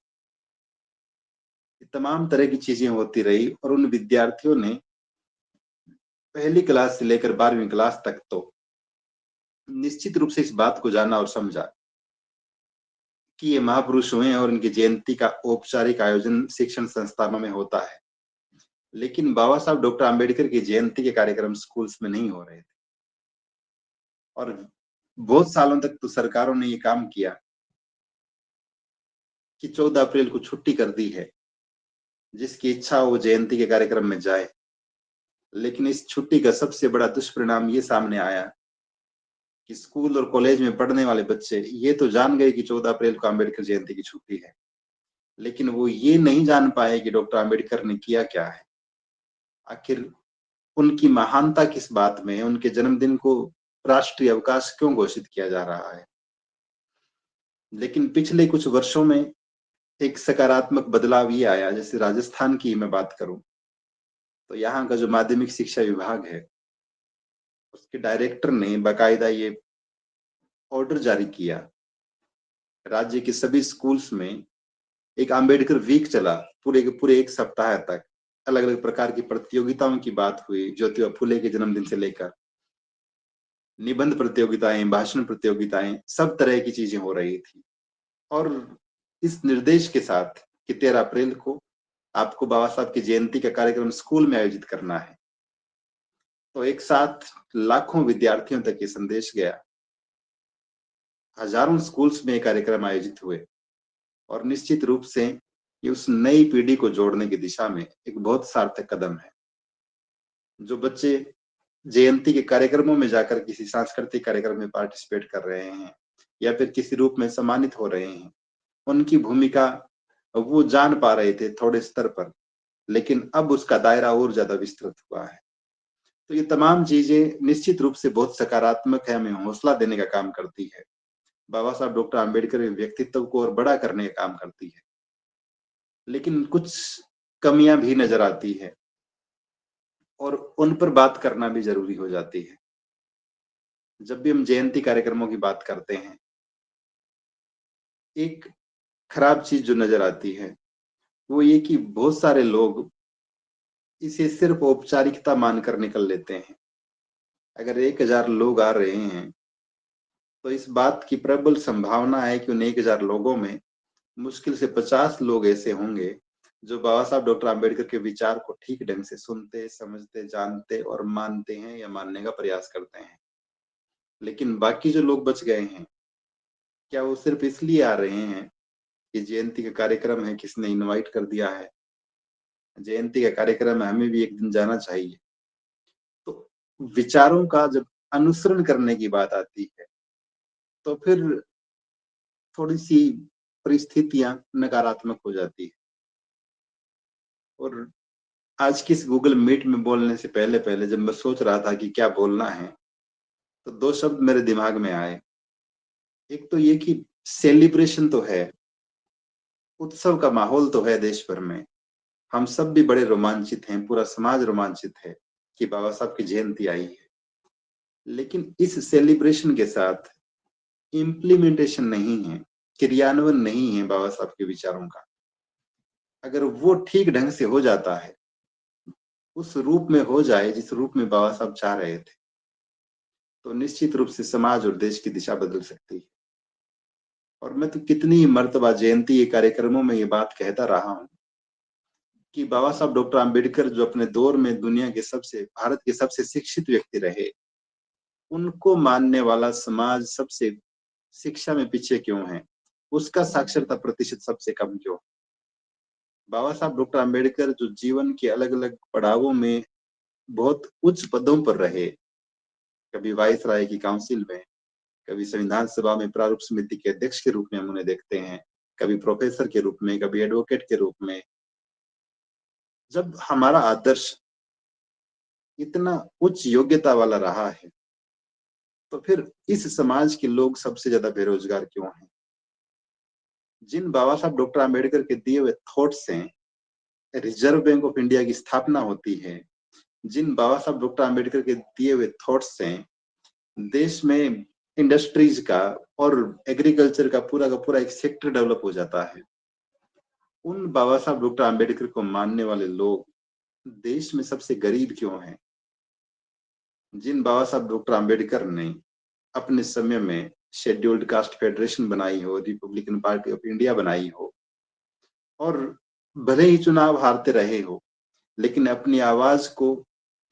Speaker 1: तमाम तरह की चीजें होती रही। और उन विद्यार्थियों ने पहली क्लास से लेकर 12वीं क्लास तक तो निश्चित रूप से इस बात को जाना और समझा कि ये महापुरुष हुए हैं और इनकी जयंती का औपचारिक आयोजन शिक्षण संस्थानों में होता है। लेकिन बाबा साहब डॉक्टर आम्बेडकर की जयंती के कार्यक्रम स्कूल्स में नहीं हो रहे थे, और बहुत सालों तक तो सरकारों ने ये काम किया कि 14 अप्रैल को छुट्टी कर दी है, जिसकी इच्छा हो वो जयंती के कार्यक्रम में जाए। लेकिन इस छुट्टी का सबसे बड़ा दुष्परिणाम ये सामने आया कि स्कूल और कॉलेज में पढ़ने वाले बच्चे ये तो जान गए कि 14 अप्रैल को अम्बेडकर जयंती की छुट्टी है, लेकिन वो ये नहीं जान पाए कि डॉक्टर आम्बेडकर ने किया क्या है, आखिर उनकी महानता किस बात में है, उनके जन्मदिन को राष्ट्रीय अवकाश क्यों घोषित किया जा रहा है। लेकिन पिछले कुछ वर्षों में एक सकारात्मक बदलाव ये आया, जैसे राजस्थान की मैं बात करूं तो यहाँ का जो माध्यमिक शिक्षा विभाग है, उसके डायरेक्टर ने बाकायदा ये ऑर्डर जारी किया, राज्य के सभी स्कूल्स में एक आम्बेडकर वीक चला, पूरे के पूरे एक सप्ताह तक अलग अलग प्रकार की प्रतियोगिताओं की बात हुई, ज्योतिबा फुले के जन्मदिन से लेकर निबंध प्रतियोगिताएं, भाषण प्रतियोगिताएं, सब तरह की चीजें हो रही थी। और इस निर्देश के साथ कि 13 अप्रैल को आपको बाबा साहब की जयंती का कार्यक्रम स्कूल में आयोजित करना है, तो एक साथ लाखों विद्यार्थियों तक ये संदेश गया, हजारों स्कूल्स में ये कार्यक्रम आयोजित हुए, और निश्चित रूप से ये उस नई पीढ़ी को जोड़ने की दिशा में एक बहुत सार्थक कदम है। जो बच्चे जयंती के कार्यक्रमों में जाकर किसी सांस्कृतिक कार्यक्रम में पार्टिसिपेट कर रहे हैं या फिर किसी रूप में सम्मानित हो रहे हैं, उनकी भूमिका वो जान पा रहे थे थोड़े स्तर पर, लेकिन अब उसका दायरा और ज्यादा विस्तृत हुआ है। तो ये तमाम चीजें निश्चित रूप से बहुत सकारात्मक है, हमें हौसला देने का काम करती है, बाबा साहब डॉक्टर आम्बेडकर के व्यक्तित्व को और बड़ा करने का काम करती है। लेकिन कुछ कमियां भी नजर आती है और उन पर बात करना भी जरूरी हो जाती है। जब भी हम जयंती कार्यक्रमों की बात करते हैं, एक खराब चीज जो नजर आती है वो ये कि बहुत सारे लोग इसे सिर्फ औपचारिकता मानकर निकल लेते हैं। अगर 1000 लोग आ रहे हैं तो इस बात की प्रबल संभावना है कि उन 1000 लोगों में मुश्किल से 50 लोग ऐसे होंगे जो बाबा साहब डॉक्टर आम्बेडकर के विचार को ठीक ढंग से सुनते, समझते, जानते और मानते हैं या मानने का प्रयास करते हैं। लेकिन बाकी जो लोग बच गए हैं, क्या वो सिर्फ इसलिए आ रहे हैं कि जयंती का कार्यक्रम है, किसने इनवाइट कर दिया है, जयंती का कार्यक्रम है, हमें भी एक दिन जाना चाहिए। तो विचारों का जब अनुसरण करने की बात आती है तो फिर थोड़ी सी परिस्थितियां नकारात्मक हो जाती है। और आज की इस गूगल मीट में बोलने से पहले पहले जब मैं सोच रहा था कि क्या बोलना है, तो दो शब्द मेरे दिमाग में आए। एक तो ये कि सेलिब्रेशन तो है, उत्सव का माहौल तो है देश भर में, हम सब भी बड़े रोमांचित हैं, पूरा समाज रोमांचित है कि बाबा साहब की जयंती आई है। लेकिन इस सेलिब्रेशन के साथ इम्प्लीमेंटेशन नहीं है, क्रियान्वयन नहीं है बाबा साहब के विचारों का। अगर वो ठीक ढंग से हो जाता है, उस रूप में हो जाए जिस रूप में बाबा साहब चाह रहे थे, तो निश्चित रूप से समाज और देश की दिशा बदल सकती है। और मैं तो कितनी मर्तबा जयंती के कार्यक्रमों में ये बात कहता रहा हूँ कि बाबा साहब डॉक्टर आम्बेडकर जो अपने दौर में दुनिया के भारत के सबसे शिक्षित व्यक्ति रहे, उनको मानने वाला समाज सबसे शिक्षा में पीछे क्यों है? उसका साक्षरता प्रतिशत सबसे कम क्यों? बाबा साहब डॉक्टर आम्बेडकर जो जीवन के अलग-अलग पड़ावों में बहुत उच्च पदों पर रहे, कभी वाइसराय की काउंसिल में, कभी संविधान सभा में प्रारूप समिति के अध्यक्ष के रूप में हम उन्हें देखते हैं, कभी प्रोफेसर के रूप में, कभी एडवोकेट के रूप में। जब हमारा आदर्श इतना उच्च योग्यता वाला रहा है, तो फिर इस समाज के लोग सबसे ज्यादा बेरोजगार क्यों हैं? जिन बाबा साहब डॉक्टर आम्बेडकर के दिए हुए थॉट्स से रिजर्व बैंक ऑफ इंडिया की स्थापना होती है, जिन बाबा साहब डॉक्टर आम्बेडकर के दिए हुए थॉट्स से देश में इंडस्ट्रीज का और एग्रीकल्चर का पूरा एक सेक्टर डेवलप हो जाता है। उन बाबा साहब डॉक्टर आम्बेडकर को मानने वाले लोग देश में सबसे गरीब क्यों हैं? जिन बाबा साहब डॉक्टर आम्बेडकर ने अपने समय में शेड्यूल्ड कास्ट फेडरेशन बनाई हो, रिपब्लिकन पार्टी ऑफ इंडिया बनाई हो, और भले ही चुनाव हारते रहे हो, लेकिन अपनी आवाज को,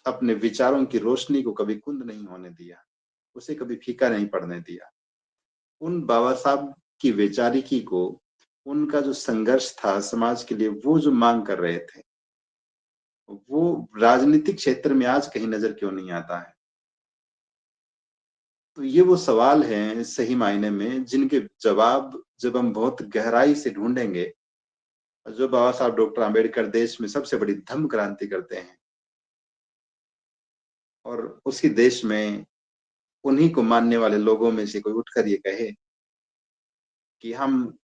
Speaker 1: अपने विचारों की रोशनी को कभी कुंद नहीं होने दिया, उसे कभी फीका नहीं पड़ने दिया। उन बाबा साहब की वैचारिकी को, उनका जो संघर्ष था समाज के लिए, वो जो मांग कर रहे थे, वो राजनीतिक क्षेत्र में आज कहीं नजर क्यों नहीं आता है? तो ये वो सवाल हैं सही मायने में, जिनके जवाब जब हम बहुत गहराई से ढूंढेंगे, जो बाबा साहब डॉक्टर आम्बेडकर देश में सबसे बड़ी धम्म क्रांति करते हैं, और उसी देश में उन्हीं को मानने वाले लोगों में से कोई उठकर ये कहे कि हम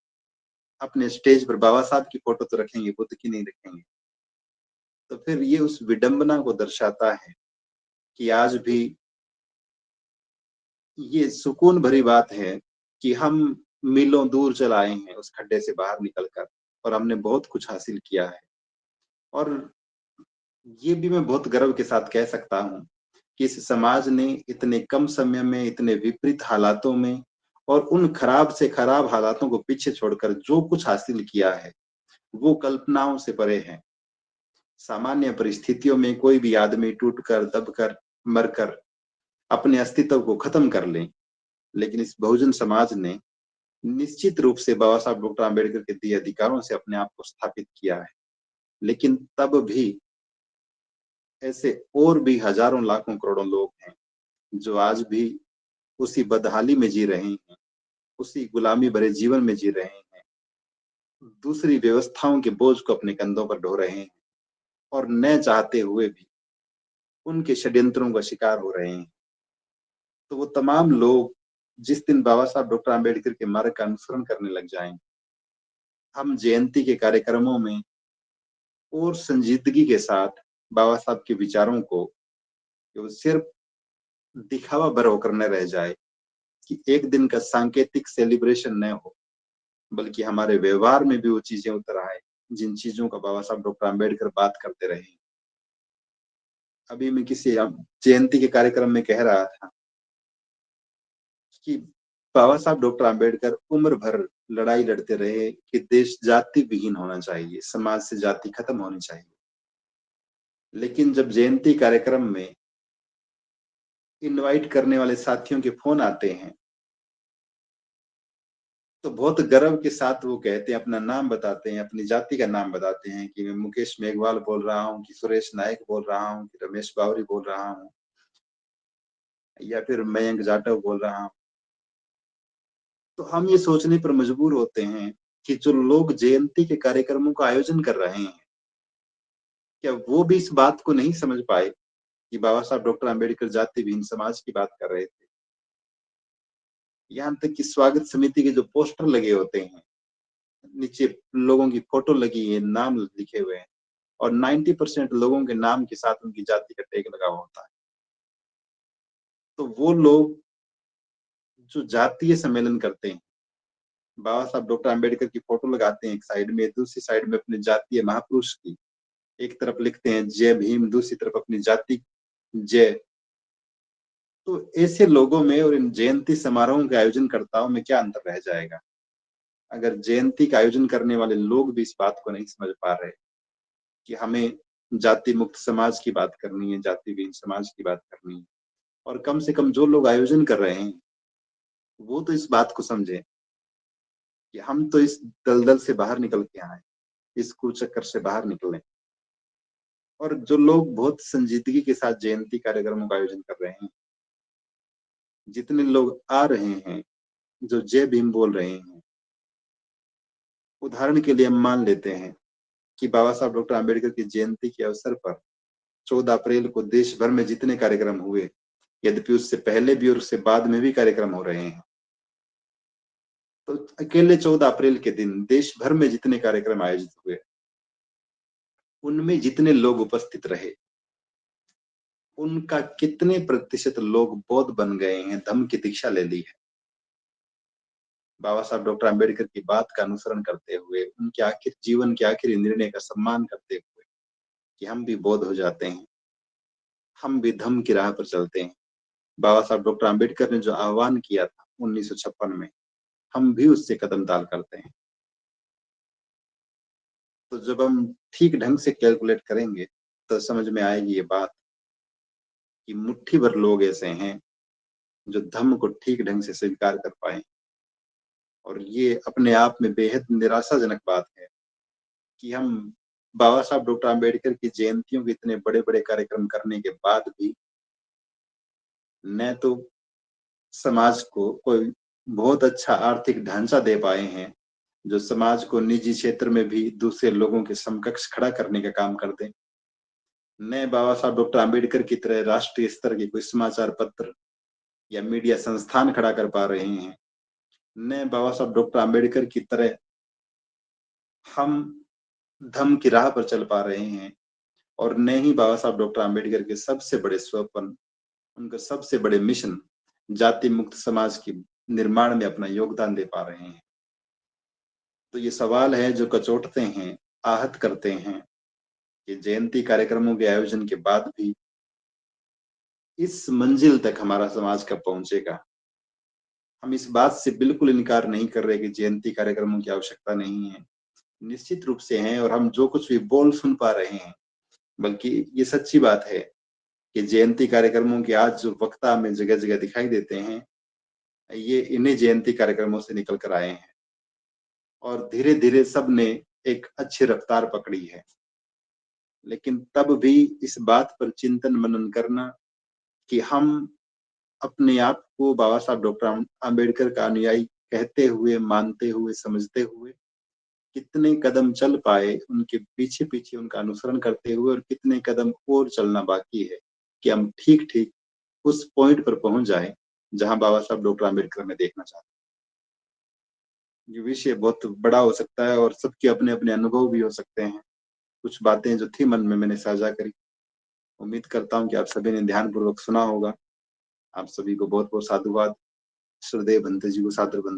Speaker 1: अपने स्टेज पर बाबा साहब की फोटो तो रखेंगे, बुद्ध की नहीं रखेंगे, तो फिर ये उस विडंबना को दर्शाता है कि आज भी ये सुकून भरी बात है कि हम मीलों दूर चल आए हैं उस खड्डे से बाहर निकल कर, और हमने बहुत कुछ हासिल किया है। और ये भी मैं बहुत गर्व के साथ कह सकता हूँ कि इस समाज ने इतने कम समय में, इतने विपरीत हालातों में, और उन खराब से खराब हालातों को पीछे छोड़कर जो कुछ हासिल किया है, वो कल्पनाओं से परे है। सामान्य परिस्थितियों में कोई भी आदमी टूटकर, दबकर, मरकर अपने अस्तित्व को खत्म कर ले, लेकिन इस बहुजन समाज ने निश्चित रूप से बाबा साहब डॉक्टर आम्बेडकर के दिए अधिकारों से अपने आप को स्थापित किया है। लेकिन तब भी ऐसे और भी हजारों लाखों करोड़ों लोग हैं जो आज भी उसी बदहाली में जी रहे हैं, उसी गुलामी भरे जीवन में जी रहे हैं, दूसरी व्यवस्थाओं के बोझ को अपने कंधों पर ढो रहे हैं, और न चाहते हुए भी उनके षड्यंत्रों का शिकार हो रहे हैं। तो वो तमाम लोग जिस दिन बाबा साहब डॉक्टर आम्बेडकर के मार्ग का अनुसरण करने लग जाएं, हम जयंती के कार्यक्रमों में और संजीदगी के साथ बाबा साहब के विचारों को, कि वो सिर्फ दिखावा भर होकर न रह जाए, कि एक दिन का सांकेतिक सेलिब्रेशन न हो, बल्कि हमारे व्यवहार में भी वो चीजें उतर आए जिन चीजों का बाबा साहब डॉक्टर आम्बेडकर बात करते रहे। अभी मैं किसी जयंती के कार्यक्रम में कह रहा था कि बाबा साहब डॉक्टर आम्बेडकर उम्र भर लड़ाई लड़ते रहे कि देश जाति विहीन होना चाहिए, समाज से जाति खत्म होनी चाहिए। लेकिन जब जयंती कार्यक्रम में इनवाइट करने वाले साथियों के फोन आते हैं, तो बहुत गर्व के साथ वो कहते हैं, अपना नाम बताते हैं, अपनी जाति का नाम बताते हैं कि मैं मुकेश मेघवाल बोल रहा हूँ, कि सुरेश नायक बोल रहा हूँ, कि रमेश बावरी बोल रहा हूँ, या फिर मयंक जाटव बोल रहा हूँ। तो हम ये सोचने पर मजबूर होते हैं कि जो लोग जयंती के कार्यक्रमों का आयोजन कर रहे हैं, क्या वो भी इस बात को नहीं समझ पाए कि बाबा साहब डॉक्टर आम्बेडकर जाति विहीन समाज की बात कर रहे थे? यहाँ तक कि स्वागत समिति के जो पोस्टर लगे होते हैं, नीचे लोगों की फोटो लगी है, नाम लिखे हुए हैं, और 90% लोगों के नाम के साथ उनकी जाति का टैग लगा हुआ होता है। तो वो लोग जो जातीय सम्मेलन करते हैं, बाबा साहब डॉक्टर आम्बेडकर की फोटो लगाते हैं एक साइड में, दूसरी साइड में अपने जातीय महापुरुष की, एक तरफ लिखते हैं जय भीम, दूसरी तरफ अपनी जाति जय। तो ऐसे लोगों में और इन जयंती समारोहों के आयोजनकर्ताओं में क्या अंतर रह जाएगा? अगर जयंती का आयोजन करने वाले लोग भी इस बात को नहीं समझ पा रहे कि हमें जाति मुक्त समाज की बात करनी है, जाति विहीन समाज की बात करनी है, और कम से कम जो लोग आयोजन कर रहे हैं, वो तो इस बात को समझें कि हम तो इस दलदल से बाहर निकल के आए, इस कुचक्कर से बाहर निकलें। और जो लोग बहुत संजीदगी के साथ जयंती कार्यक्रमों का आयोजन कर रहे हैं, जितने लोग आ रहे हैं, जो जय भीम बोल रहे हैं, उदाहरण के लिए हम मान लेते हैं कि बाबा साहब डॉक्टर आम्बेडकर की जयंती के अवसर पर 14 अप्रैल को देश भर में जितने कार्यक्रम हुए, यद्यपि उससे पहले भी और उससे बाद में भी कार्यक्रम हो रहे हैं, तो अकेले 14 अप्रैल के दिन देश भर में जितने कार्यक्रम आयोजित हुए, उनमें जितने लोग उपस्थित रहे, उनका कितने प्रतिशत लोग बौद्ध बन गए हैं, धम्म की दीक्षा ले ली है? बाबा साहब डॉक्टर आम्बेडकर की बात का अनुसरण करते हुए, उनके आखिर जीवन के आखिरी निर्णय का सम्मान करते हुए कि हम भी बौद्ध हो जाते हैं, हम भी धम्म की राह पर चलते हैं। बाबा साहब डॉक्टर आम्बेडकर ने जो आह्वान किया था 1956 में, हम भी उससे कदम ताल करते हैं। तो जब हम ठीक ढंग से कैलकुलेट करेंगे, तो समझ में आएगी ये बात कि मुट्ठी भर लोग ऐसे हैं जो धम्म को ठीक ढंग से स्वीकार कर पाए। और ये अपने आप में बेहद निराशाजनक बात है कि हम बाबा साहब डॉक्टर आम्बेडकर की जयंतियों के इतने बड़े-बड़े कार्यक्रम करने के बाद भी न तो समाज को कोई बहुत अच्छा आर्थिक ढांचा दे पाए हैं, जो समाज को निजी क्षेत्र में भी दूसरे लोगों के समकक्ष खड़ा करने का काम कर दें। न बाबा साहब डॉक्टर आम्बेडकर की तरह राष्ट्रीय स्तर के कोई समाचार पत्र या मीडिया संस्थान खड़ा कर पा रहे हैं। न बाबा साहब डॉक्टर आम्बेडकर की तरह हम धम्म की राह पर चल पा रहे हैं, और न ही बाबा साहब डॉक्टर आम्बेडकर के सबसे बड़े स्वप्न, उनका सबसे बड़े मिशन जाति मुक्त समाज की निर्माण में अपना योगदान दे पा रहे हैं। तो ये सवाल है जो कचोटते हैं, आहत करते हैं कि जयंती कार्यक्रमों के आयोजन के बाद भी इस मंजिल तक हमारा समाज कब पहुंचेगा? हम इस बात से बिल्कुल इनकार नहीं कर रहे कि जयंती कार्यक्रमों की आवश्यकता नहीं है। निश्चित रूप से हैं, और हम जो कुछ भी बोल सुन पा रहे हैं, बल्कि ये सच्ची बात है कि जयंती कार्यक्रमों के आज जो वक्ता हमें जगह-जगह दिखाई देते हैं, ये इन्हीं जयंती कार्यक्रमों से निकल कर आए हैं, और धीरे-धीरे सबने एक अच्छी रफ्तार पकड़ी है। लेकिन तब भी इस बात पर चिंतन मनन करना कि हम अपने आप को बाबा साहब डॉक्टर आम्बेडकर का अनुयायी कहते हुए, मानते हुए, समझते हुए कितने कदम चल पाए उनके पीछे-पीछे उनका अनुसरण करते हुए, और कितने कदम और चलना बाकी है कि हम ठीक-ठीक उस पॉइंट पर पहुँच जाएँ, जहाँ बाबा साहब डॉक्टर आम्बेडकर हमें देखना चाहते हैं। ये विषय बहुत बड़ा हो सकता है और सबके अपने-अपने अनुभव भी हो सकते हैं। कुछ बातें जो थी मन में मैंने साझा करी। उम्मीद करता हूँ कि आप सभी ने ध्यानपूर्वक सुना होगा। आप सभी को बहुत-बहुत साधुवाद। श्रद्धेय भंते जी को सादर वंदन।